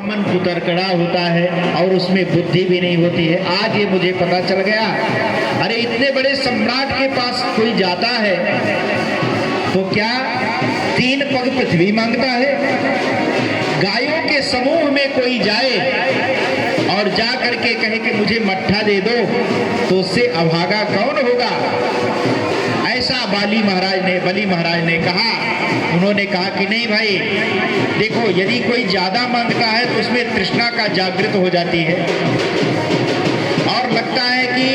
मन कुतरकड़ा होता है और उसमें बुद्धि भी नहीं होती है। आज ये मुझे पता चल गया। अरे इतने बड़े सम्राट के पास कोई जाता है तो क्या 3 पग पृथ्वी मांगता है? गायों के समूह में कोई जाए और जा करके कहे कि मुझे मट्ठा दे दो तो उससे अभागा कौन होगा? ऐसा बली महाराज ने कहा। उन्होंने कहा कि नहीं भाई, देखो यदि कोई ज्यादा मांगता है तो उसमें तृष्णा का जागृत हो जाती है और लगता है कि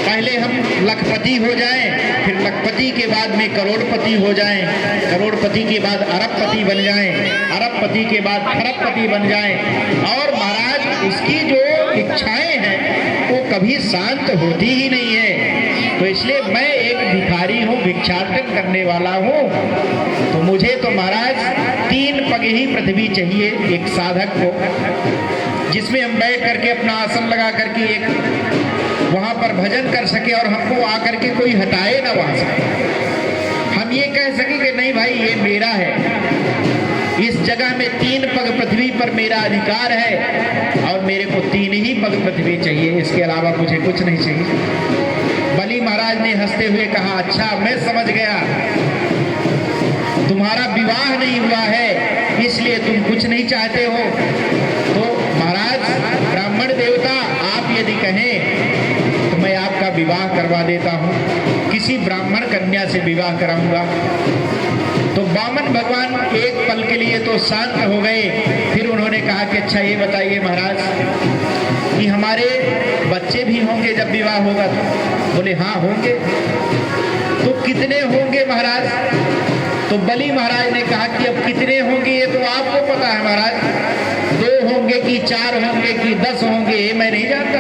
पहले हम लखपति हो जाएं, फिर लखपति के बाद में करोड़पति हो जाएं, करोड़पति के बाद अरबपति बन जाएं, अरबपति के बाद खरबपति बन जाएं। और महाराज उसकी जो इच्छाएं हैं वो कभी शांत होती ही नहीं है। तो इसलिए मैं एक भिखारी हूँ, भिक्षाटन करने वाला हूँ, तो मुझे तो महाराज 3 पग ही पृथ्वी चाहिए एक साधक को, जिसमें हम बैठ करके अपना आसन लगा करके एक वहाँ पर भजन कर सके और हमको आकर के कोई हटाए ना वहाँ से। हम ये कह सके कि नहीं भाई ये मेरा है, इस जगह में 3 पग पृथ्वी पर मेरा अधिकार है और मेरे को 3 ही पग पृथ्वी चाहिए, इसके अलावा मुझे कुछ नहीं चाहिए। बली महाराज ने हंसते हुए कहा, अच्छा मैं समझ गया, तुम्हारा विवाह नहीं हुआ है इसलिए तुम कुछ नहीं चाहते हो। तो महाराज ब्राह्मण देवता आप यदि कहें तो मैं आपका विवाह करवा देता हूँ, किसी ब्राह्मण कन्या से विवाह कराऊंगा। तो वामन भगवान एक पल के लिए तो शांत हो गए। फिर उन्होंने कहा कि अच्छा ये बताइए महाराज कि हमारे बच्चे भी होंगे जब विवाह होगा? तो बोले हाँ होंगे। तो कितने होंगे महाराज? तो बली महाराज ने कहा कि अब कितने होंगे ये तो आपको पता है महाराज, 2 होंगे कि 4 होंगे कि 10 होंगे ये मैं नहीं जानता।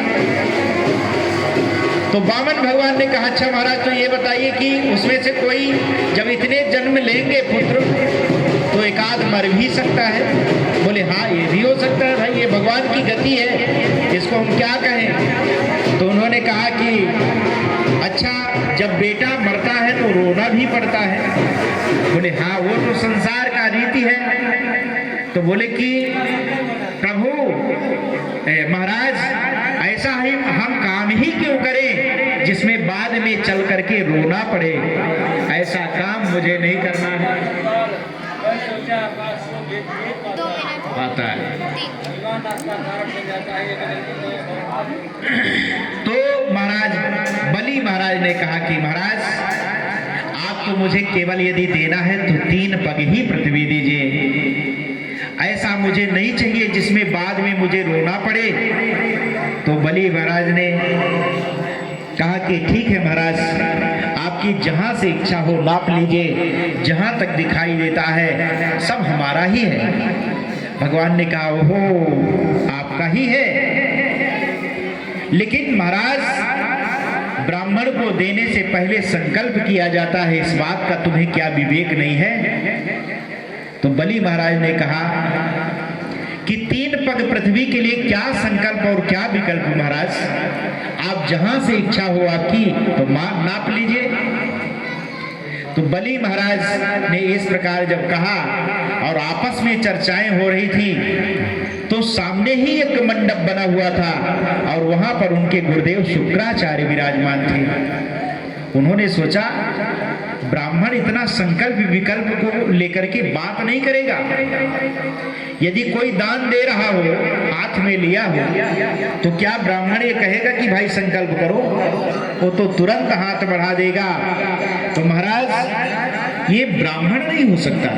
तो वामन भगवान ने कहा अच्छा महाराज तो ये बताइए कि उसमें से कोई जब इतने जन्म लेंगे पुत्र तो एकाध मर भी सकता है? बोले हाँ ये भी हो सकता है भाई, ये भगवान की गति है, इसको हम क्या कहें। तो उन्होंने कहा कि अच्छा जब बेटा मरता है तो रोना भी पड़ता है? बोले हाँ वो तो संसार का रीति है। तो बोले कि प्रभु महाराज ऐसा ही हम काम ही क्यों करें जिसमें बाद में चल करके रोना पड़े, ऐसा काम मुझे नहीं करना है। आता है तो महाराज बली महाराज ने कहा कि महाराज आप तो मुझे केवल यदि देना है तो 3 पग ही पृथ्वी दीजिए, ऐसा मुझे नहीं चाहिए जिसमें बाद में मुझे रोना पड़े। तो बली महाराज ने कहा कि ठीक है महाराज, आपकी जहां से इच्छा हो नाप लीजिए, जहां तक दिखाई देता है सब हमारा ही है। भगवान ने कहा ओहो आपका ही है, लेकिन महाराज ब्राह्मण को देने से पहले संकल्प किया जाता है, इस बात का तुम्हें क्या विवेक नहीं है? तो बली महाराज ने कहा कि 3 पग पृथ्वी के लिए क्या संकल्प और क्या विकल्प महाराज, आप जहां से इच्छा हो आपकी तो नाप लीजिए। तो बली महाराज ने इस प्रकार जब कहा और आपस में चर्चाएं हो रही थी तो सामने ही एक मंडप बना हुआ था और वहां पर उनके गुरुदेव शुक्राचार्य विराजमान थे। उन्होंने सोचा ब्राह्मण इतना संकल्प विकल्प को लेकर के बात नहीं करेगा, यदि कोई दान दे रहा हो हाथ में लिया हो तो क्या ब्राह्मण ये कहेगा कि भाई संकल्प करो? वो तो तुरंत हाथ बढ़ा देगा। तो महाराज ये ब्राह्मण नहीं हो सकता।